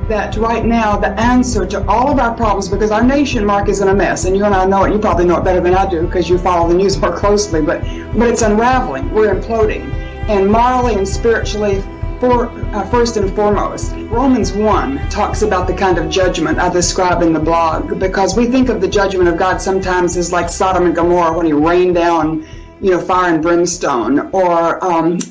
that right now the answer to all of our problems, because our nation, Mark, is in a mess, and you and I know it, you probably know it better than I do because you follow the news more closely, but it's unraveling. We're imploding, and morally and spiritually, first and foremost. Romans 1 talks about the kind of judgment I describe in the blog, because we think of the judgment of God sometimes as like Sodom and Gomorrah when he rained down, fire and brimstone, or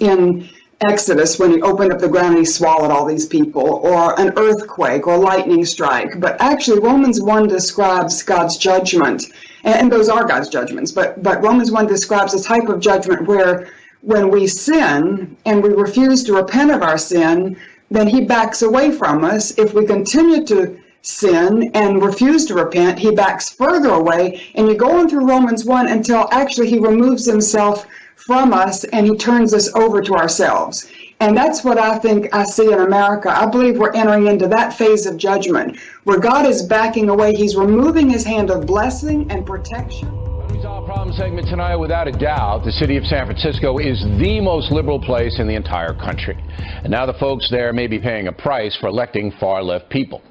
in Exodus when he opened up the ground and he swallowed all these people, or an earthquake or lightning strike. But actually Romans 1 describes God's judgment, and those are God's judgments, but Romans 1 describes a type of judgment where when we sin and we refuse to repent of our sin, then he backs away from us. If we continue to sin and refuse to repent, he backs further away, and you go on through Romans 1 until actually he removes himself from us and he turns us over to ourselves. And that's what I think I see in America. I believe we're entering into that phase of judgment where God is backing away. He's removing his hand of blessing and protection. Unresolved Problem segment tonight, without a doubt, the city of San Francisco is the most liberal place in the entire country. And now the folks there may be paying a price for electing far-left people.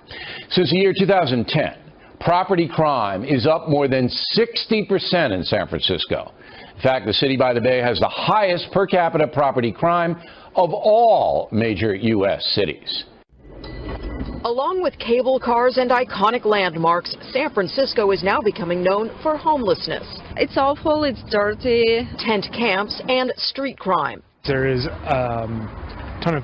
Since the year 2010, property crime is up more than 60% in San Francisco. In fact, the city by the Bay has the highest per capita property crime of all major U.S. cities. Along with cable cars and iconic landmarks, San Francisco is now becoming known for homelessness. It's awful, it's dirty. Tent camps and street crime. There is a ton of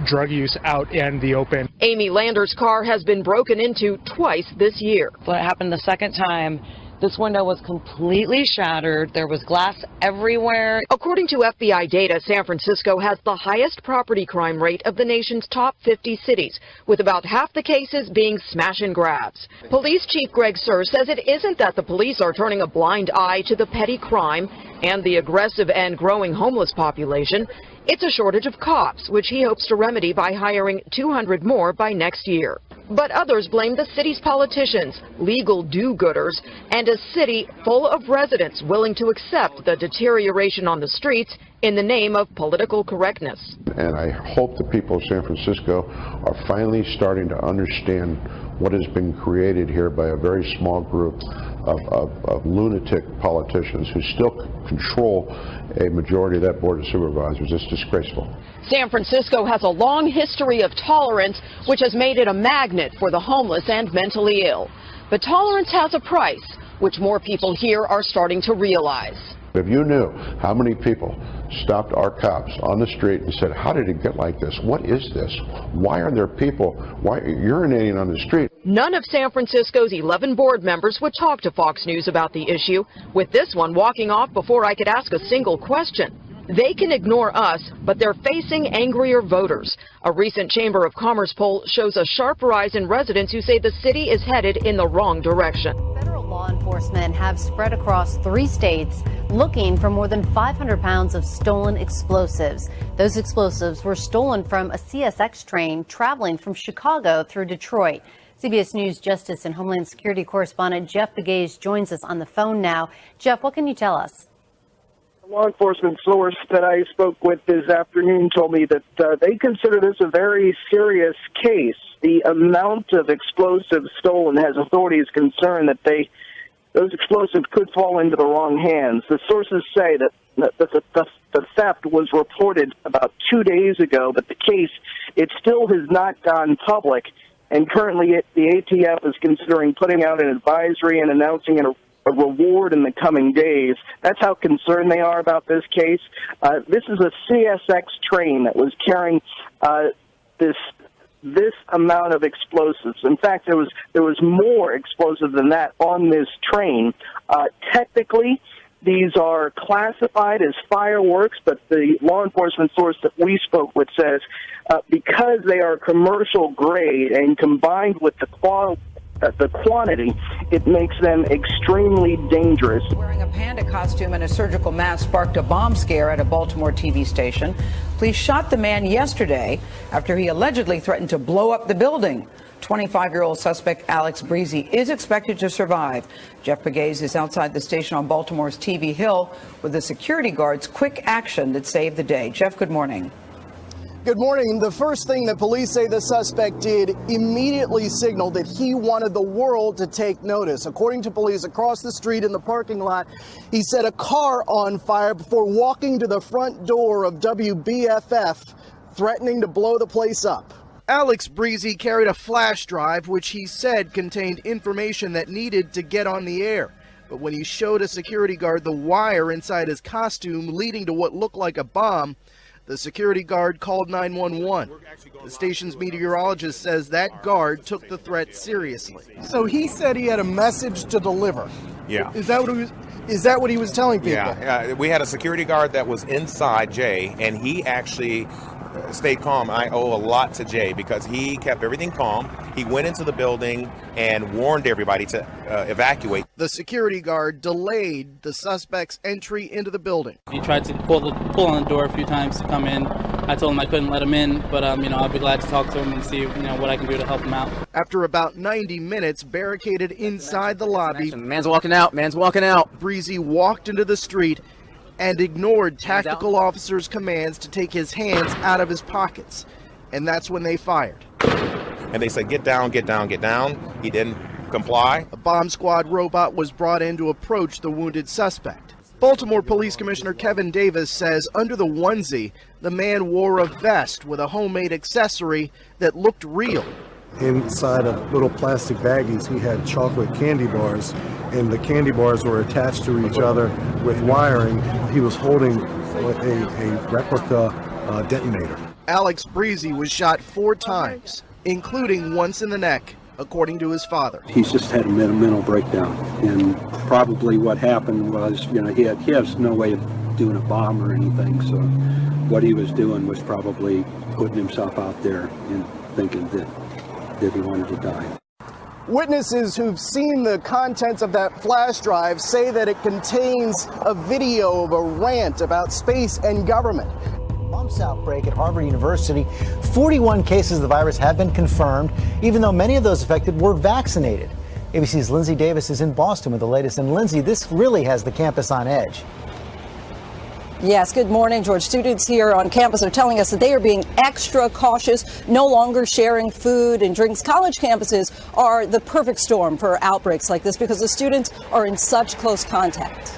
drug use out in the open. Amy Lander's car has been broken into twice this year. When it happened the second time, this window was completely shattered. There was glass everywhere. According to FBI data, San Francisco has the highest property crime rate of the nation's top 50 cities, with about half the cases being smash and grabs. Police Chief Greg Suhr says it isn't that the police are turning a blind eye to the petty crime and the aggressive and growing homeless population. It's a shortage of cops, which he hopes to remedy by hiring 200 more by next year. But others blame the city's politicians, legal do-gooders, and a city full of residents willing to accept the deterioration on the streets in the name of political correctness. And I hope the people of San Francisco are finally starting to understand what has been created here by a very small group of lunatic politicians who still control a majority of that Board of Supervisors. It's disgraceful. San Francisco has a long history of tolerance, which has made it a magnet for the homeless and mentally ill. But tolerance has a price, which more people here are starting to realize. If you knew how many people stopped our cops on the street and said, how did it get like this? What is this? Why are there people urinating on the street? None of San Francisco's 11 board members would talk to Fox News about the issue, with this one walking off before I could ask a single question. They can ignore us, but they're facing angrier voters. A recent Chamber of Commerce poll shows a sharp rise in residents who say the city is headed in the wrong direction. Federal law enforcement have spread across 3 states looking for more than 500 pounds of stolen explosives. Those explosives were stolen from a CSX train traveling from Chicago through Detroit. CBS News Justice and Homeland Security correspondent Jeff Begay joins us on the phone now. Jeff, what can you tell us? A law enforcement source that I spoke with this afternoon told me that they consider this a very serious case. The amount of explosives stolen has authorities concerned that those explosives could fall into the wrong hands. The sources say that the theft was reported about 2 days ago, but the case, it still has not gone public. And currently, the ATF is considering putting out an advisory and announcing a reward in the coming days. That's how concerned they are about this case. This is a CSX train that was carrying this amount of explosives. In fact, there was more explosive than that on this train. Technically, these are classified as fireworks, but the law enforcement source that we spoke with says because they are commercial grade and combined with the quantity, it makes them extremely dangerous. Wearing a panda costume and a surgical mask sparked a bomb scare at a Baltimore TV station. Police shot the man yesterday after he allegedly threatened to blow up the building. 25-year-old suspect Alex Breezy is expected to survive. Jeff Begay is outside the station on Baltimore's TV Hill with the security guards' quick action that saved the day. Jeff, good morning. Good morning. The first thing that police say the suspect did immediately signaled that he wanted the world to take notice. According to police across the street in the parking lot, he set a car on fire before walking to the front door of WBFF, threatening to blow the place up. Alex Breezy carried a flash drive which he said contained information that needed to get on the air. But when he showed a security guard the wire inside his costume leading to what looked like a bomb, the security guard called 911. The station's meteorologist says that guard took the threat seriously. So he said he had a message to deliver. Yeah. Is that what he was telling people? Yeah. We had a security guard that was inside Jay, and he actually stayed calm. I owe a lot to Jay because he kept everything calm. He went into the building and warned everybody to evacuate. The security guard delayed the suspect's entry into the building. He tried to pull on the door a few times to come in. I told him I couldn't let him in, but I'll be glad to talk to him and see what I can do to help him out. After about 90 minutes barricaded inside the lobby, man's walking out. Breezy walked into the street and ignored tactical officers' commands to take his hands out of his pockets. And that's when they fired. And they said, get down, get down, get down. He didn't comply. A bomb squad robot was brought in to approach the wounded suspect. Baltimore Police Commissioner Kevin Davis says under the onesie, the man wore a vest with a homemade accessory that looked real. Inside of little plastic baggies, he had chocolate candy bars, and the candy bars were attached to each other with wiring. He was holding a replica detonator. Alex Breezy was shot 4 times, including once in the neck, according to his father. He's just had a mental breakdown, and probably what happened was, he has no way of doing a bomb or anything, so what he was doing was probably putting himself out there and thinking that he wanted to die. Witnesses who've seen the contents of that flash drive say that it contains a video of a rant about space and government. Mumps outbreak at Harvard University. 41 cases of the virus have been confirmed, even though many of those affected were vaccinated. ABC's Lindsay Davis is in Boston with the latest. And Lindsay, this really has the campus on edge. Yes, good morning, George. Students here on campus are telling us that they are being extra cautious, no longer sharing food and drinks. College campuses are the perfect storm for outbreaks like this because the students are in such close contact.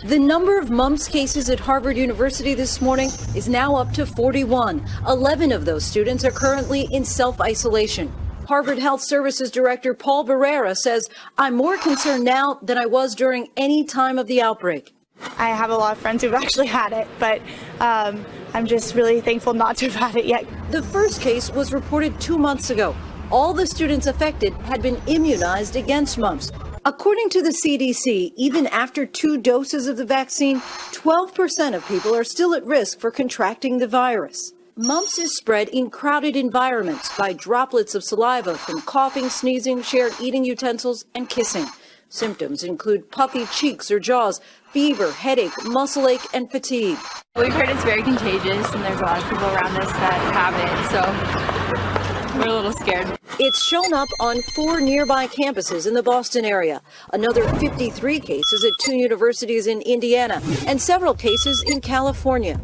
The number of mumps cases at Harvard University this morning is now up to 41. 11 of those students are currently in self-isolation. Harvard Health Services Director Paul Barrera says, "I'm more concerned now than I was during any time of the outbreak." I have a lot of friends who've actually had it, but I'm just really thankful not to have had it yet. The first case was reported 2 months ago. All the students affected had been immunized against mumps. According to the CDC, even after 2 doses of the vaccine, 12% of people are still at risk for contracting the virus. Mumps is spread in crowded environments by droplets of saliva from coughing, sneezing, shared eating utensils, and kissing. Symptoms include puffy cheeks or jaws, fever, headache, muscle ache, and fatigue. We've heard it's very contagious, and there's a lot of people around us that have it, so we're a little scared. It's shown up on 4 nearby campuses in the Boston area, another 53 cases at 2 universities in Indiana, and several cases in California.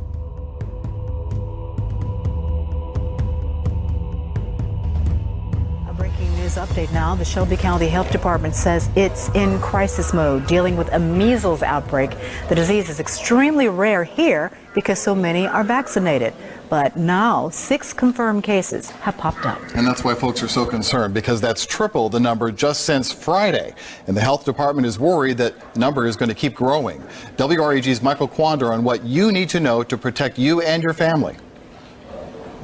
Update now. The Shelby County Health Department says it's in crisis mode, dealing with a measles outbreak. The disease is extremely rare here because so many are vaccinated. But now 6 confirmed cases have popped up. And that's why folks are so concerned, because that's triple the number just since Friday. And the health department is worried that the number is going to keep growing. WREG's Michael Quander on what you need to know to protect you and your family.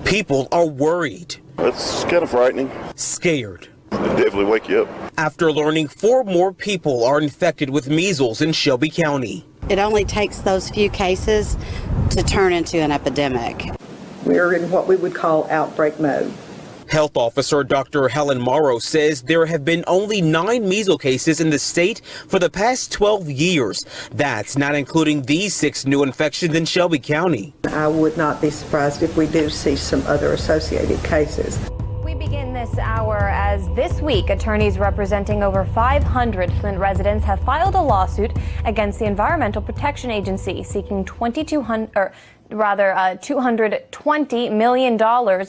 People are worried. It's kind of frightening. Scared. It'll definitely wake you up. After learning 4 more people are infected with measles in Shelby County. It only takes those few cases to turn into an epidemic. We're in what we would call outbreak mode. Health Officer Dr. Helen Morrow says there have been only 9 measles cases in the state for the past 12 years. That's not including these 6 new infections in Shelby County. I would not be surprised if we do see some other associated cases. We begin this this hour, as this week attorneys representing over 500 Flint residents have filed a lawsuit against the Environmental Protection Agency seeking $220 million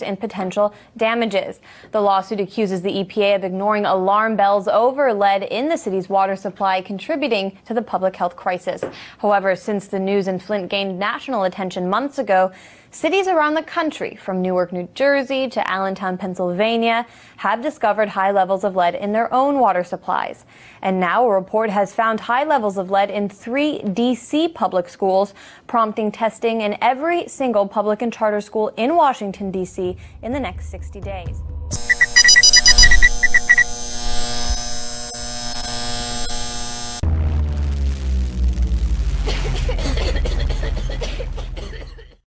in potential damages. The lawsuit accuses the EPA of ignoring alarm bells over lead in the city's water supply, contributing to the public health crisis. However, since the news in Flint gained national attention months ago, cities around the country, from Newark, New Jersey to Allentown, Pennsylvania, have discovered high levels of lead in their own water supplies. And now a report has found high levels of lead in 3 D.C. public schools, prompting testing in every single public and charter school in Washington, D.C. in the next 60 days.